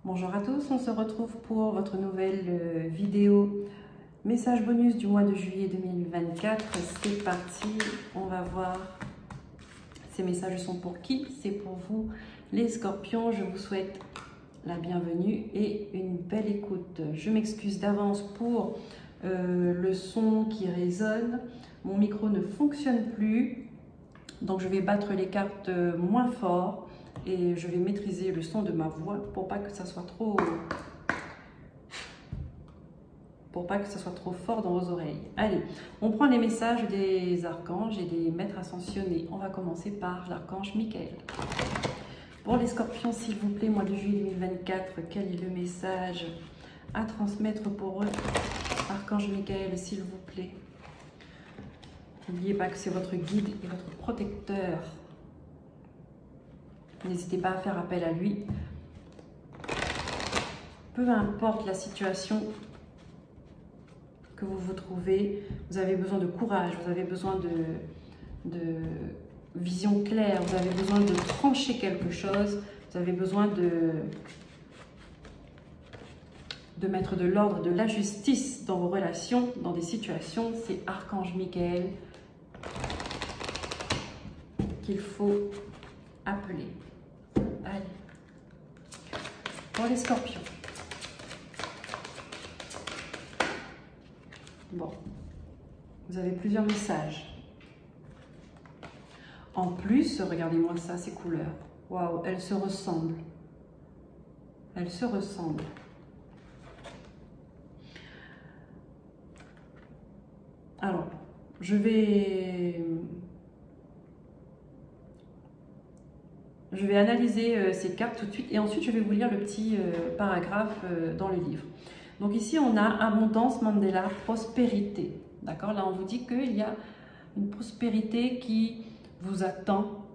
Bonjour à tous, on se retrouve pour votre nouvelle vidéo message bonus du mois de juillet 2024. C'est parti, on va voir ces messages sont pour qui. C'est pour vous les scorpions, je vous souhaite la bienvenue et une belle écoute. Je m'excuse d'avance pour le son qui résonne, mon micro ne fonctionne plus, donc je vais battre les cartes moins fort. Et je vais maîtriser le son de ma voix pour pas que ça soit trop fort dans vos oreilles. Allez, on prend les messages des archanges et des maîtres ascensionnés. On va commencer par l'archange Michael. Pour les scorpions, s'il vous plaît, mois de juillet 2024, quel est le message à transmettre pour eux? Archange Michael, s'il vous plaît. N'oubliez pas que c'est votre guide et votre protecteur. N'hésitez pas à faire appel à lui. Peu importe la situation que vous vous trouvez, vous avez besoin de courage, vous avez besoin de vision claire, vous avez besoin de trancher quelque chose, vous avez besoin de mettre de l'ordre, de la justice dans vos relations, dans des situations. C'est Archange Michael qu'il faut appeler. Allez, pour les scorpions. Bon, vous avez plusieurs messages. En plus, regardez-moi ça, ces couleurs. Waouh, elles se ressemblent. Elles se ressemblent. Alors, je vais analyser ces cartes tout de suite et ensuite je vais vous lire le petit paragraphe dans le livre. Donc ici on a abondance, Mandela, prospérité. D'accord? Là on vous dit qu'il y a une prospérité qui vous attend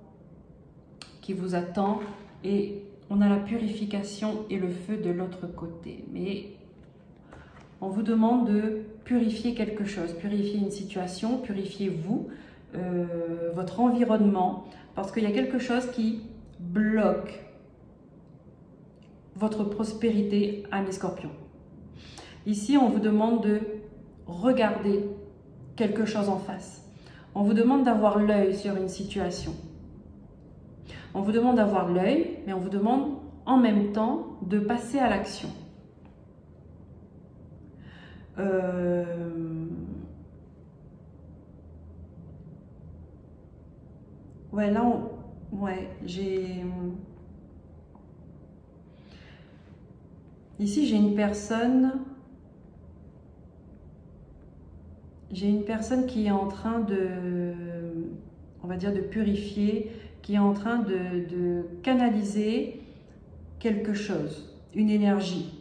et on a la purification et le feu de l'autre côté. Mais on vous demande de purifier quelque chose, purifier une situation, purifier vous, votre environnement, parce qu'il y a quelque chose qui bloque votre prospérité à mes scorpions. Ici, on vous demande de regarder quelque chose en face. On vous demande d'avoir l'œil sur une situation. On vous demande d'avoir l'œil, mais on vous demande en même temps de passer à l'action. Ouais, là, ici, j'ai une personne qui est en train on va dire, de purifier, qui est en train de canaliser quelque chose, une énergie.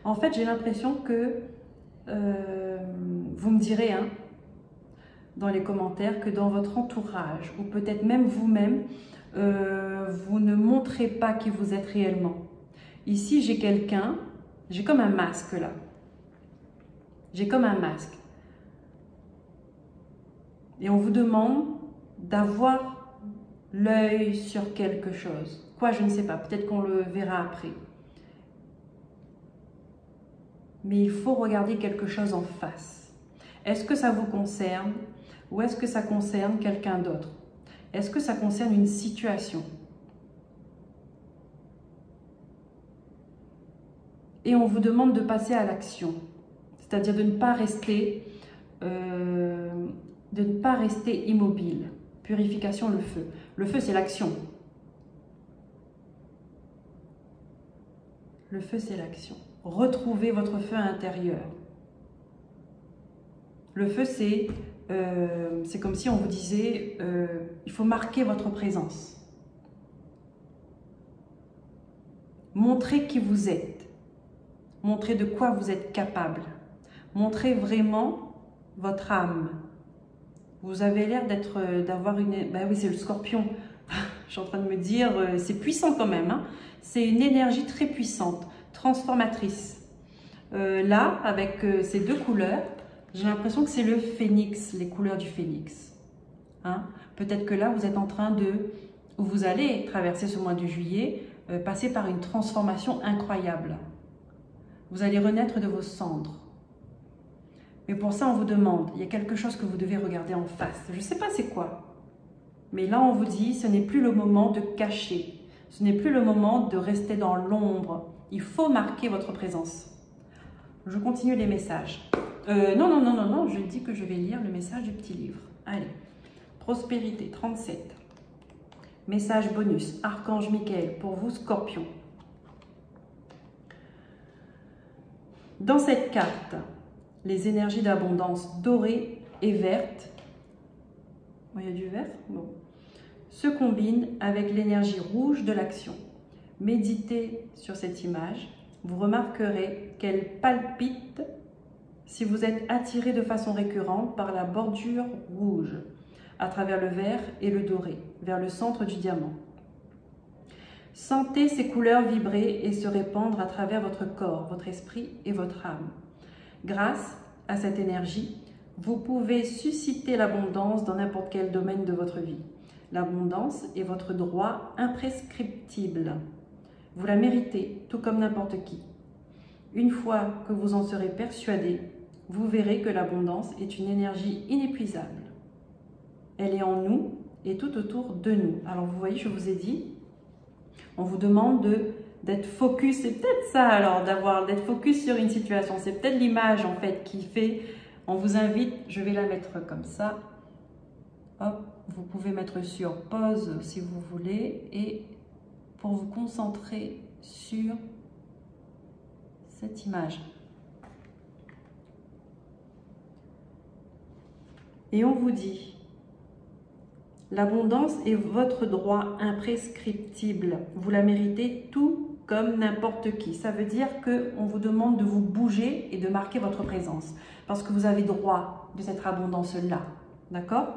En fait, j'ai l'impression que, vous me direz dans les commentaires, que dans votre entourage, ou peut-être même vous-même, vous ne montrez pas qui vous êtes réellement. Ici, j'ai quelqu'un, j'ai comme un masque là. J'ai comme un masque. Et on vous demande d'avoir l'œil sur quelque chose. Quoi, je ne sais pas, peut-être qu'on le verra après. Mais il faut regarder quelque chose en face. Est-ce que ça vous concerne ou est-ce que ça concerne quelqu'un d'autre? Est-ce que ça concerne une situation? Et on vous demande de passer à l'action, c'est-à-dire de ne pas rester immobile. Purification, le feu. Le feu, c'est l'action. Le feu, c'est l'action. Retrouvez votre feu intérieur. Le feu, c'est comme si on vous disait, il faut marquer votre présence. Montrez qui vous êtes. Montrez de quoi vous êtes capable. Montrez vraiment votre âme. Vous avez l'air d'avoir une... Ben oui, c'est le scorpion. Je suis en train de me dire, c'est puissant quand même. Hein. C'est une énergie très puissante, transformatrice. Là, avec ces deux couleurs, j'ai l'impression que c'est le phénix, les couleurs du phénix. Hein? Peut-être que là, vous êtes en train de, ou vous allez traverser ce mois de juillet, passer par une transformation incroyable. Vous allez renaître de vos cendres. Mais pour ça, on vous demande, il y a quelque chose que vous devez regarder en face. Je ne sais pas c'est quoi. Mais là, on vous dit, ce n'est plus le moment de cacher. Ce n'est plus le moment de rester dans l'ombre. Il faut marquer votre présence. Je continue les messages. Non, je dis que je vais lire le message du petit livre. Allez. Prospérité, 37. Message bonus, Archange Michael, pour vous, Scorpion. Dans cette carte, les énergies d'abondance dorées et vertes, il y a du vert, bon, se combinent avec l'énergie rouge de l'action. Méditez sur cette image, vous remarquerez qu'elle palpite si vous êtes attiré de façon récurrente par la bordure rouge, à travers le vert et le doré, vers le centre du diamant. Sentez ces couleurs vibrer et se répandre à travers votre corps, votre esprit et votre âme. Grâce à cette énergie, vous pouvez susciter l'abondance dans n'importe quel domaine de votre vie. L'abondance est votre droit imprescriptible. Vous la méritez, tout comme n'importe qui. Une fois que vous en serez persuadé, vous verrez que l'abondance est une énergie inépuisable. Elle est en nous et tout autour de nous. Alors vous voyez, je vous ai dit, on vous demande d'être focus. C'est peut-être ça alors, d'être focus sur une situation. C'est peut-être l'image en fait qui fait, on vous invite, je vais la mettre comme ça. Hop, vous pouvez mettre sur pause si vous voulez et pour vous concentrer sur cette image. Et on vous dit, l'abondance est votre droit imprescriptible. Vous la méritez tout comme n'importe qui. Ça veut dire qu'on vous demande de vous bouger et de marquer votre présence. Parce que vous avez droit de cette abondance-là. D'accord ?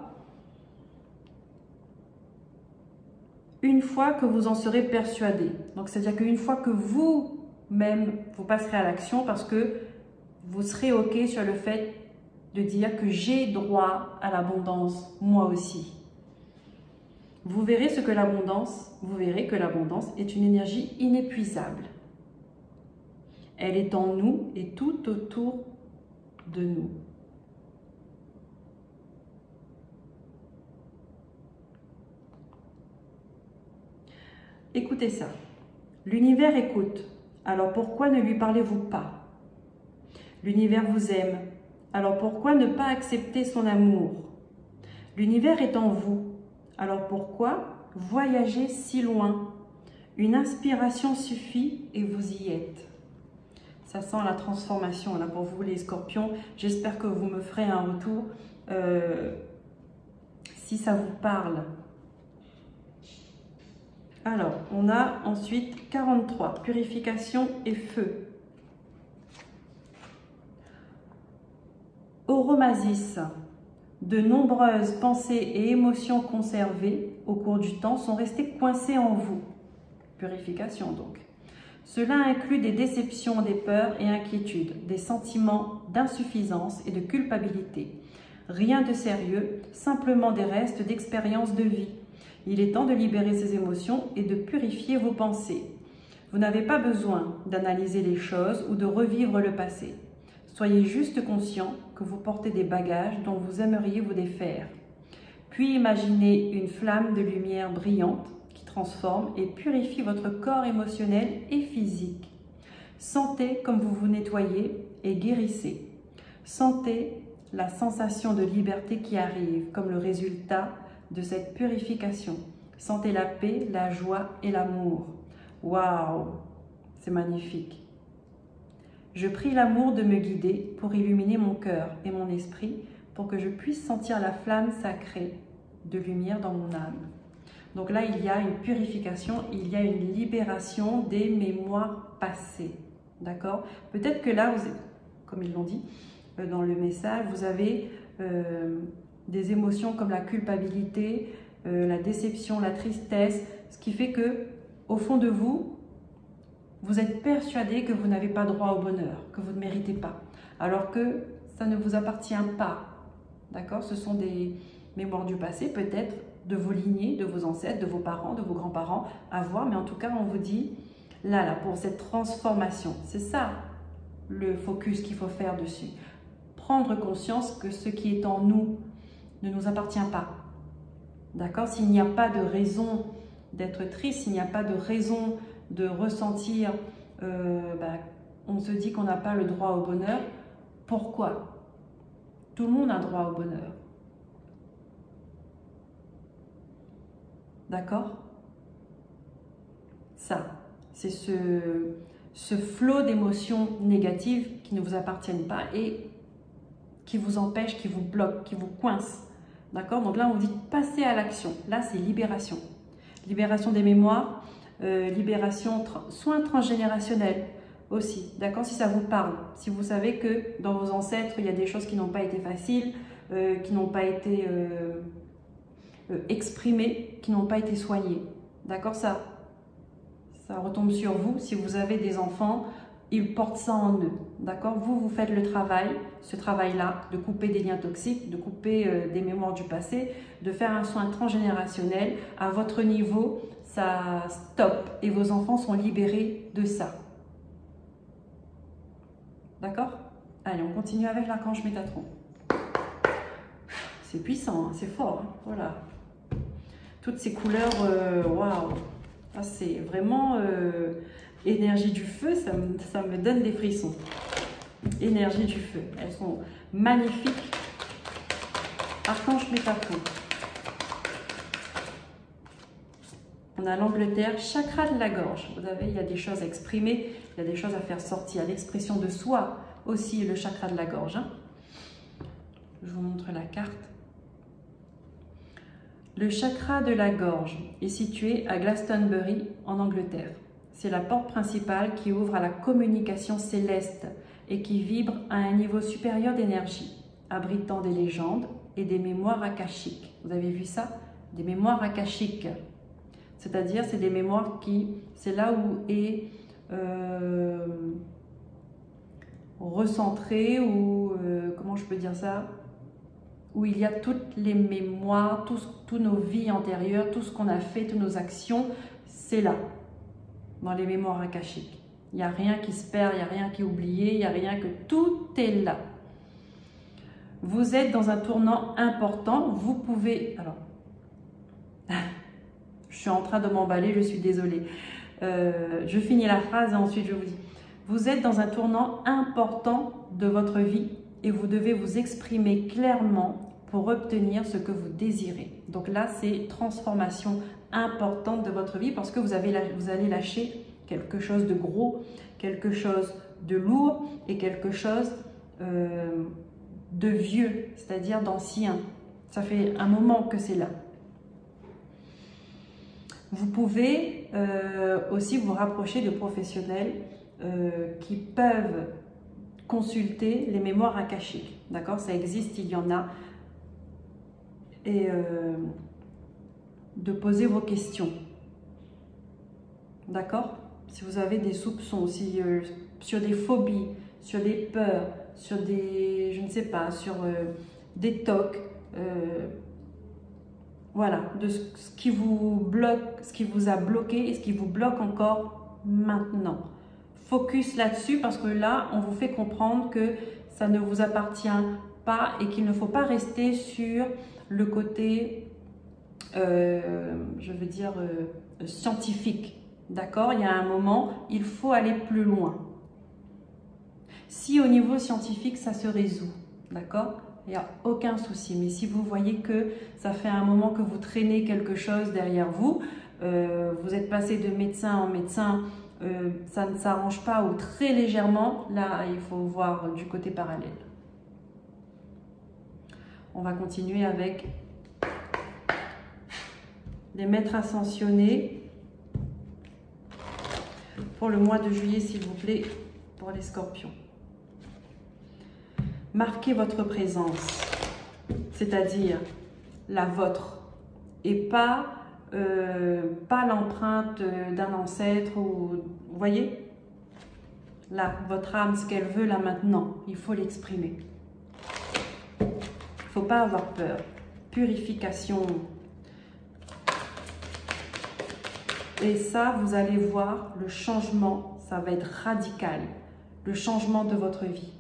Une fois que vous en serez persuadé. Donc, c'est-à-dire qu'une fois que vous-même, vous passerez à l'action parce que vous serez OK sur le fait de dire que j'ai droit à l'abondance, moi aussi. Vous verrez que l'abondance est une énergie inépuisable. Elle est en nous et tout autour de nous. Écoutez ça. L'univers écoute. Alors pourquoi ne lui parlez-vous pas? L'univers vous aime. Alors pourquoi ne pas accepter son amour? L'univers est en vous. Alors pourquoi voyager si loin? Une inspiration suffit et vous y êtes. Ça sent la transformation là pour vous les scorpions. J'espère que vous me ferez un retour si ça vous parle. Alors, on a ensuite 43, purification et feu. Oromasis, de nombreuses pensées et émotions conservées au cours du temps sont restées coincées en vous. Purification donc. Cela inclut des déceptions, des peurs et inquiétudes, des sentiments d'insuffisance et de culpabilité. Rien de sérieux, simplement des restes d'expériences de vie. Il est temps de libérer ces émotions et de purifier vos pensées. Vous n'avez pas besoin d'analyser les choses ou de revivre le passé. Soyez juste conscient que vous portez des bagages dont vous aimeriez vous défaire. Puis imaginez une flamme de lumière brillante qui transforme et purifie votre corps émotionnel et physique. Sentez comme vous vous nettoyez et guérissez. Sentez la sensation de liberté qui arrive comme le résultat de cette purification. Sentez la paix, la joie et l'amour. Waouh, c'est magnifique. Je prie l'amour de me guider pour illuminer mon cœur et mon esprit pour que je puisse sentir la flamme sacrée de lumière dans mon âme. Donc là, il y a une purification, il y a une libération des mémoires passées. D'accord? Peut-être que là, comme ils l'ont dit dans le message, vous avez des émotions comme la culpabilité, la déception, la tristesse, ce qui fait que, au fond de vous, vous êtes persuadé que vous n'avez pas droit au bonheur, que vous ne méritez pas, alors que ça ne vous appartient pas. D'accord? Ce sont des mémoire du passé, peut-être de vos lignées, de vos ancêtres, de vos parents, de vos grands-parents, à voir. Mais en tout cas, on vous dit, là, pour cette transformation, c'est ça le focus qu'il faut faire dessus. Prendre conscience que ce qui est en nous ne nous appartient pas. D'accord? S'il n'y a pas de raison d'être triste, s'il n'y a pas de raison de ressentir, on se dit qu'on n'a pas le droit au bonheur. Pourquoi? Tout le monde a droit au bonheur. D'accord? Ça, c'est ce flot d'émotions négatives qui ne vous appartiennent pas et qui vous empêchent, qui vous bloquent, qui vous coincent. D'accord? Donc là, on vous dit passer à l'action. Là, c'est libération. Libération des mémoires, libération, soins transgénérationnels aussi. D'accord? Si ça vous parle, si vous savez que dans vos ancêtres, il y a des choses qui n'ont pas été faciles, qui n'ont pas été exprimées, qui n'ont pas été soignées. D'accord? Ça retombe sur vous. Si vous avez des enfants, ils portent ça en eux. D'accord? Vous faites le travail, ce travail-là, de couper des liens toxiques, de couper des mémoires du passé, de faire un soin transgénérationnel. À votre niveau, ça stoppe et vos enfants sont libérés de ça. D'accord? Allez, on continue avec l'archange Métatron. C'est puissant, hein, c'est fort. Hein, voilà. Toutes ces couleurs, waouh! Ah, c'est vraiment énergie du feu, ça me donne des frissons. Énergie du feu, elles sont magnifiques. Archange Métatron. On a l'Angleterre, chakra de la gorge. Vous savez, il y a des choses à exprimer, il y a des choses à faire sortir. L'expression de soi aussi, le chakra de la gorge. Hein. Je vous montre la carte. Le chakra de la gorge est situé à Glastonbury, en Angleterre. C'est la porte principale qui ouvre à la communication céleste et qui vibre à un niveau supérieur d'énergie, abritant des légendes et des mémoires akashiques. Vous avez vu ça? Des mémoires akashiques. C'est-à-dire, c'est des mémoires c'est là où est recentré, ou comment je peux dire ça? Où il y a toutes les mémoires, toutes nos vies antérieures, tout ce qu'on a fait, toutes nos actions, c'est là, dans les mémoires akashiques. Il n'y a rien qui se perd, il n'y a rien qui est oublié, il n'y a rien que tout est là. Vous êtes dans un tournant important, vous pouvez... Alors, je suis en train de m'emballer, je suis désolée. Je finis la phrase et ensuite je vous dis. Vous êtes dans un tournant important de votre vie et vous devez vous exprimer clairement pour obtenir ce que vous désirez. Donc là, c'est transformation importante de votre vie parce que vous allez lâcher quelque chose de gros, quelque chose de lourd et quelque chose de vieux, c'est-à-dire d'ancien. Ça fait un moment que c'est là. Vous pouvez aussi vous rapprocher de professionnels qui peuvent consulter les mémoires akashiques. D'accord? Ça existe, il y en a. Et de poser vos questions. D'accord? Si vous avez des soupçons, sur des phobies, sur des peurs, sur des, je ne sais pas, sur des tocs, voilà, de ce qui vous bloque, ce qui vous a bloqué et ce qui vous bloque encore maintenant. Focus là-dessus parce que là, on vous fait comprendre que ça ne vous appartient pas et qu'il ne faut pas rester sur le côté, je veux dire, scientifique. D'accord? Il y a un moment, il faut aller plus loin. Si au niveau scientifique, ça se résout, d'accord? Il n'y a aucun souci. Mais si vous voyez que ça fait un moment que vous traînez quelque chose derrière vous, vous êtes passé de médecin en médecin, ça ne s'arrange pas ou très légèrement, là, il faut voir du côté parallèle. On va continuer avec les maîtres ascensionnés pour le mois de juillet, s'il vous plaît, pour les scorpions. Marquez votre présence, c'est-à-dire la vôtre, et pas l'empreinte d'un ancêtre. Vous voyez, là, votre âme, ce qu'elle veut là maintenant, il faut l'exprimer. Il ne faut pas avoir peur. purification. Et ça, vous allez voir, le changement, ça va être radical. Le changement de votre vie.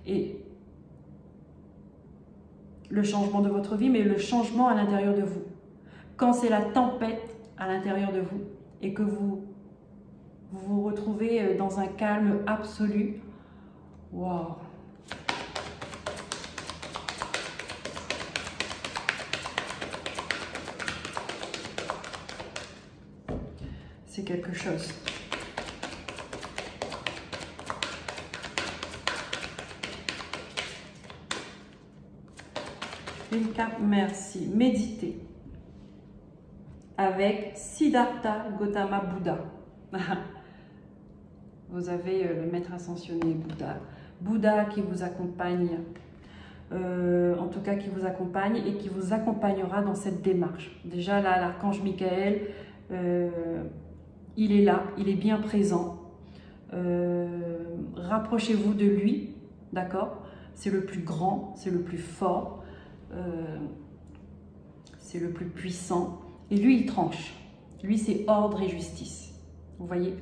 Et le changement de votre vie, mais le changement à l'intérieur de vous. Quand c'est la tempête à l'intérieur de vous et que vous vous retrouvez dans un calme absolu. Waouh! C'est quelque chose. Une carte, merci. Méditez avec Siddhartha Gautama Bouddha. Vous avez le maître ascensionné Bouddha. Bouddha qui vous accompagne, en tout cas qui vous accompagne et qui vous accompagnera dans cette démarche. Déjà là, l'archange Michael, il est là, il est bien présent. Rapprochez-vous de lui, d'accord? C'est le plus grand, c'est le plus fort, c'est le plus puissant. Et lui, il tranche. Lui, c'est ordre et justice. Vous voyez?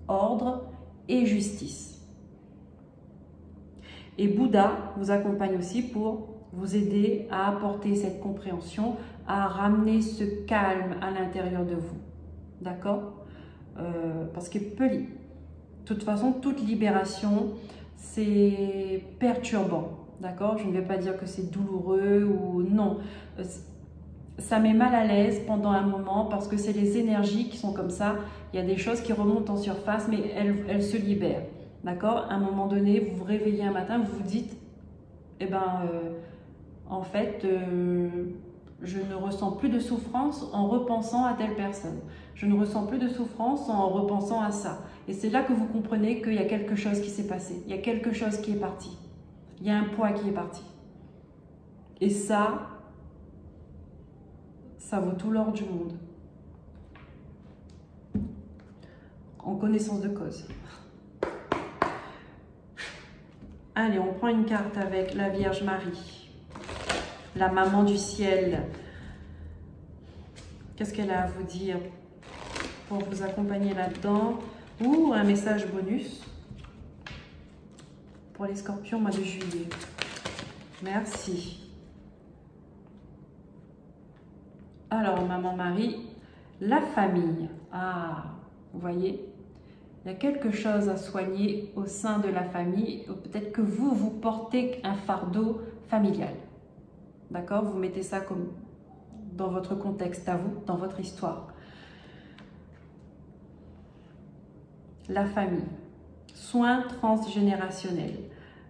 Ordre et justice. Et Bouddha vous accompagne aussi pour vous aider à apporter cette compréhension, à ramener ce calme à l'intérieur de vous. D'accord? Parce que de toute façon, toute libération, c'est perturbant. D'accord? Je ne vais pas dire que c'est douloureux ou non. Ça met mal à l'aise pendant un moment parce que c'est les énergies qui sont comme ça. Il y a des choses qui remontent en surface, mais elles se libèrent. D'accord? À un moment donné, vous vous réveillez un matin, vous vous dites, eh ben, en fait, je ne ressens plus de souffrance en repensant à telle personne. Je ne ressens plus de souffrance en repensant à ça. Et c'est là que vous comprenez qu'il y a quelque chose qui s'est passé. Il y a quelque chose qui est parti. Il y a un poids qui est parti. Et ça vaut tout l'or du monde. En connaissance de cause. Allez, on prend une carte avec la Vierge Marie, la maman du ciel. Qu'est-ce qu'elle a à vous dire pour vous accompagner là-dedans? Ou un message bonus pour les scorpions mois de juillet. Merci. Alors, maman Marie, la famille. Ah, vous voyez, il y a quelque chose à soigner au sein de la famille. Peut-être que vous portez un fardeau familial. D'accord? Vous mettez ça comme dans votre contexte à vous, dans votre histoire. La famille. Soins transgénérationnels.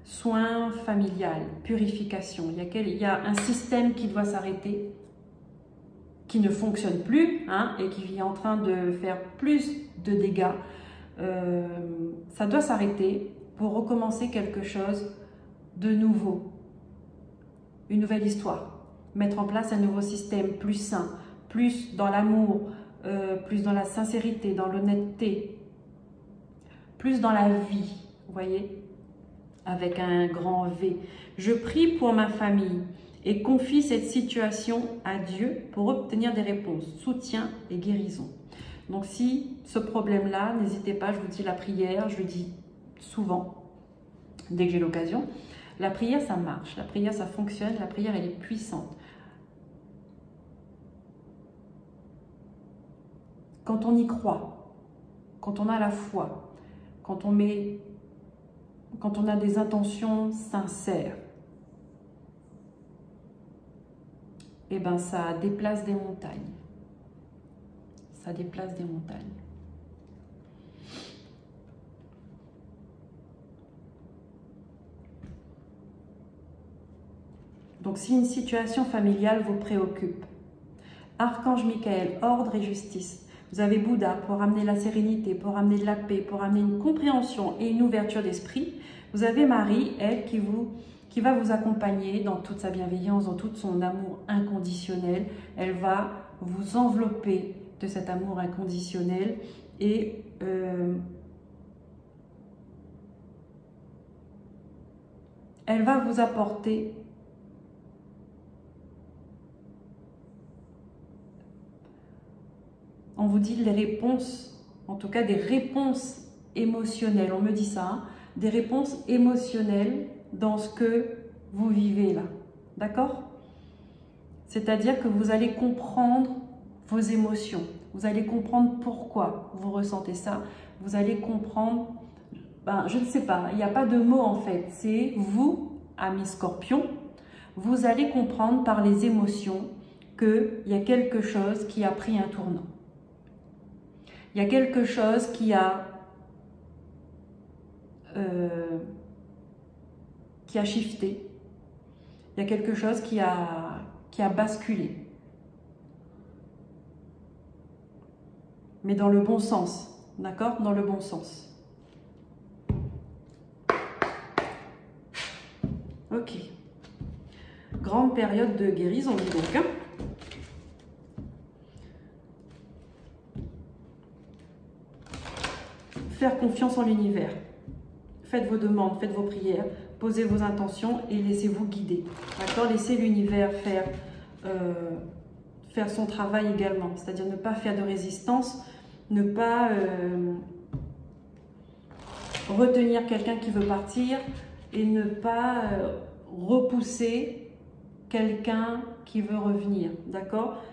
Soins familial. Purification. Il y a un système qui doit s'arrêter, qui ne fonctionne plus, hein, et qui est en train de faire plus de dégâts. Ça doit s'arrêter pour recommencer quelque chose de nouveau. Une nouvelle histoire. Mettre en place un nouveau système plus sain, plus dans l'amour, plus dans la sincérité, dans l'honnêteté, plus dans la vie, vous voyez, avec un grand V. Je prie pour ma famille et confie cette situation à Dieu pour obtenir des réponses, soutien et guérison. Donc si ce problème-là, n'hésitez pas, je vous dis la prière, je le dis souvent, dès que j'ai l'occasion. La prière, ça marche, la prière, ça fonctionne, la prière, elle est puissante. Quand on y croit, quand on a la foi, quand on a des intentions sincères, eh ben ça déplace des montagnes. Ça déplace des montagnes. Donc si une situation familiale vous préoccupe, Archange Michael, ordre et justice. Vous avez Bouddha pour amener la sérénité, pour amener de la paix, pour amener une compréhension et une ouverture d'esprit. Vous avez Marie, elle, qui va vous accompagner dans toute sa bienveillance, dans tout son amour inconditionnel. Elle va vous envelopper de cet amour inconditionnel et elle va vous apporter on vous dit les réponses, en tout cas des réponses émotionnelles, on me dit ça, hein, des réponses émotionnelles dans ce que vous vivez là, d'accord? C'est-à-dire que vous allez comprendre vos émotions, vous allez comprendre pourquoi vous ressentez ça, vous allez comprendre, ben, je ne sais pas, il n'y a pas de mots en fait, c'est vous, amis Scorpion, vous allez comprendre par les émotions qu'il y a quelque chose qui a pris un tournant. Il y a quelque chose qui a shifté. Il y a quelque chose qui a basculé. Mais dans le bon sens, d'accord? Dans le bon sens. Ok. Grande période de guérison, dis donc, hein? Faire confiance en l'univers. Faites vos demandes, faites vos prières, posez vos intentions et laissez-vous guider. D'accord? Laissez l'univers faire son travail également. C'est-à-dire ne pas faire de résistance, ne pas retenir quelqu'un qui veut partir et ne pas repousser quelqu'un qui veut revenir. D'accord?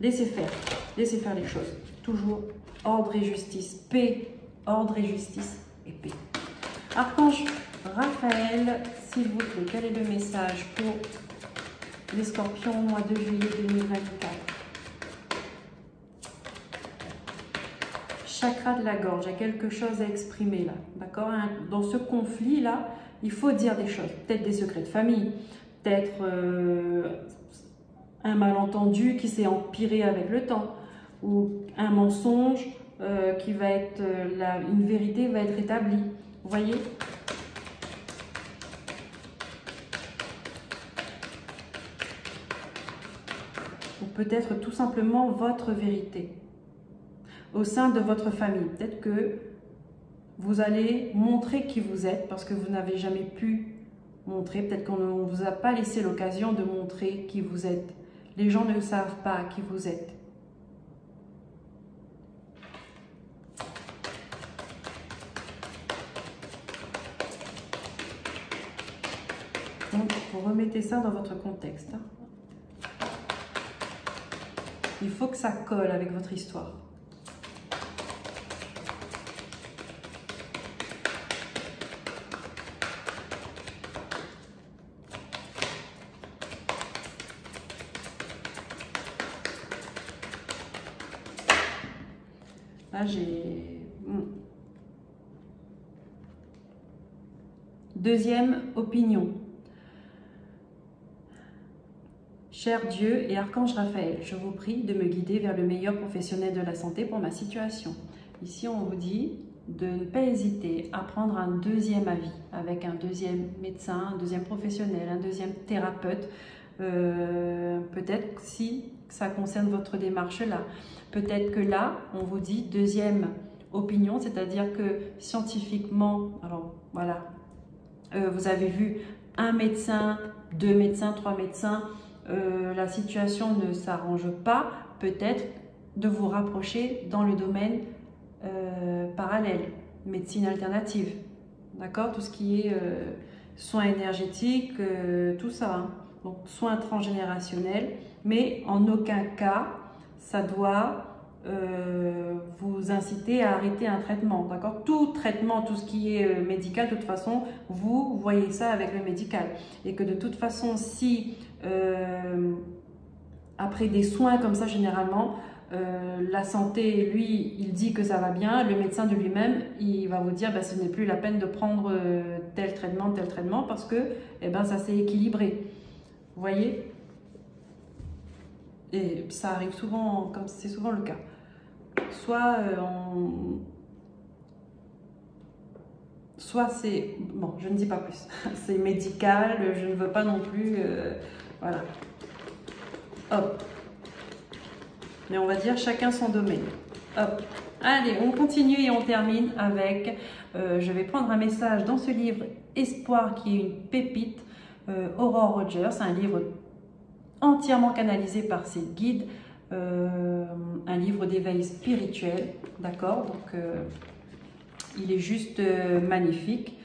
Laissez faire les choses. Toujours ordre et justice, paix, ordre et justice et paix. Archange Raphaël, s'il vous plaît, quel est le message pour les Scorpions au mois de juillet 2024? Chakra de la gorge, il y a quelque chose à exprimer là, d'accord? Dans ce conflit là, il faut dire des choses, peut-être des secrets de famille, peut-être un malentendu qui s'est empiré avec le temps, ou un mensonge qui va être, une vérité va être établie. Vous voyez? Ou peut-être tout simplement votre vérité au sein de votre famille. Peut-être que vous allez montrer qui vous êtes parce que vous n'avez jamais pu montrer. Peut-être qu'on ne vous a pas laissé l'occasion de montrer qui vous êtes. Les gens ne savent pas qui vous êtes. Donc, vous remettez ça dans votre contexte. Il faut que ça colle avec votre histoire. Là, j'ai... Deuxième opinion. Cher Dieu et Archange Raphaël, je vous prie de me guider vers le meilleur professionnel de la santé pour ma situation. Ici, on vous dit de ne pas hésiter à prendre un deuxième avis avec un deuxième médecin, un deuxième professionnel, un deuxième thérapeute. Peut-être si ça concerne votre démarche là. Peut-être que là, on vous dit deuxième opinion, c'est-à-dire que scientifiquement, alors voilà, vous avez vu un médecin, deux médecins, trois médecins, la situation ne s'arrange pas, peut-être de vous rapprocher dans le domaine parallèle, médecine alternative, d'accord? Tout ce qui est soins énergétiques, tout ça, hein. Donc soins transgénérationnels, mais en aucun cas ça doit vous inciter à arrêter un traitement, d'accord? Tout traitement, tout ce qui est médical, de toute façon, vous voyez ça avec le médical. Et que de toute façon, si après des soins comme ça, généralement, la santé, lui, il dit que ça va bien, le médecin de lui-même, il va vous dire, bah, ce n'est plus la peine de prendre tel traitement, parce que eh ben, ça s'est équilibré. Vous voyez? Et ça arrive souvent, comme c'est souvent le cas. Soit c'est... Bon, je ne dis pas plus. C'est médical, je ne veux pas non plus... voilà. Hop. Mais on va dire chacun son domaine. Hop. Allez, on continue et on termine avec... je vais prendre un message dans ce livre Espoir qui est une pépite. Aurore Rogers, un livre entièrement canalisé par ces guides, un livre d'éveil spirituel, d'accord? Donc, il est juste magnifique.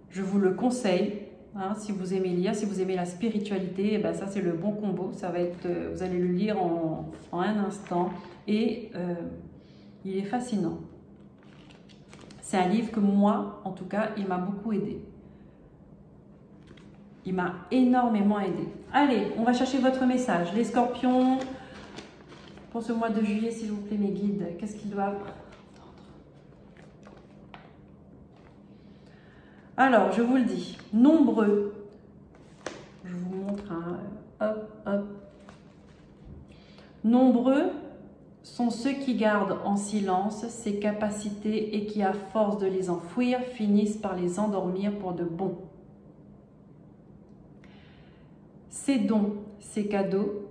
Je vous le conseille, hein, si vous aimez lire, si vous aimez la spiritualité, eh ben ça c'est le bon combo. Ça va être, vous allez le lire en un instant et il est fascinant. C'est un livre que moi, en tout cas, il m'a beaucoup aidé. Il m'a énormément aidé. Allez, on va chercher votre message. Les scorpions, pour ce mois de juillet, s'il vous plaît, mes guides, qu'est-ce qu'ils doivent entendre? Alors, je vous le dis, nombreux, je vous montre hop, hop. Nombreux sont ceux qui gardent en silence ces capacités et qui, à force de les enfouir, finissent par les endormir pour de bon. Ces dons, ces cadeaux,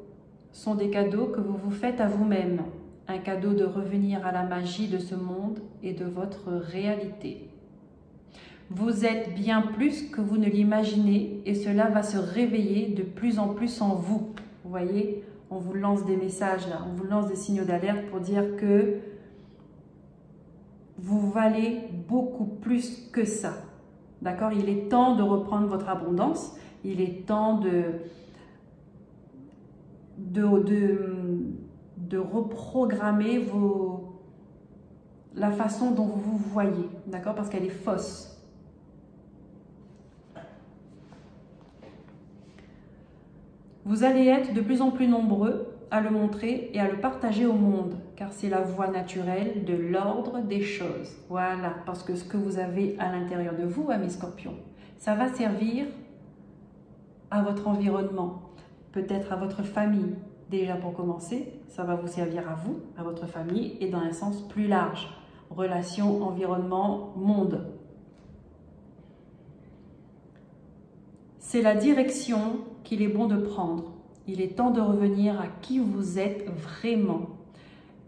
sont des cadeaux que vous vous faites à vous-même. Un cadeau de revenir à la magie de ce monde et de votre réalité. Vous êtes bien plus que vous ne l'imaginez et cela va se réveiller de plus en plus en vous. Vous voyez, on vous lance des messages là, on vous lance des signaux d'alerte pour dire que vous valez beaucoup plus que ça. D'accord? Il est temps de reprendre votre abondance. Il est temps de reprogrammer la façon dont vous vous voyez. D'accord? Parce qu'elle est fausse. Vous allez être de plus en plus nombreux à le montrer et à le partager au monde, car c'est la voie naturelle de l'ordre des choses. Voilà, parce que ce que vous avez à l'intérieur de vous, mes scorpions, ça va servir à votre environnement, peut-être à votre famille. Déjà pour commencer, ça va vous servir à vous, à votre famille et dans un sens plus large. Relations, environnement, monde. C'est la direction qu'il est bon de prendre. Il est temps de revenir à qui vous êtes vraiment.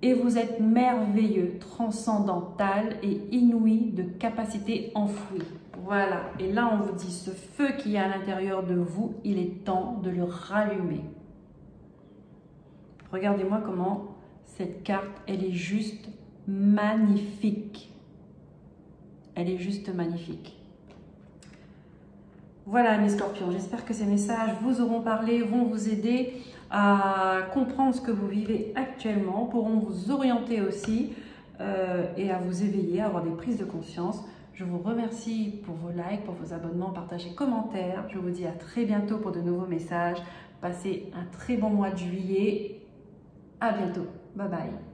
Et vous êtes merveilleux, transcendantal et inouï de capacités enfouies. Voilà. Et là, on vous dit, ce feu qui est à l'intérieur de vous, il est temps de le rallumer. Regardez-moi comment cette carte, elle est juste magnifique. Elle est juste magnifique. Voilà mes scorpions, j'espère que ces messages vous auront parlé, vont vous aider à comprendre ce que vous vivez actuellement, pourront vous orienter aussi et à vous éveiller, à avoir des prises de conscience. Je vous remercie pour vos likes, pour vos abonnements, partagez, commentaires. Je vous dis à très bientôt pour de nouveaux messages. Passez un très bon mois de juillet. À bientôt. Bye bye.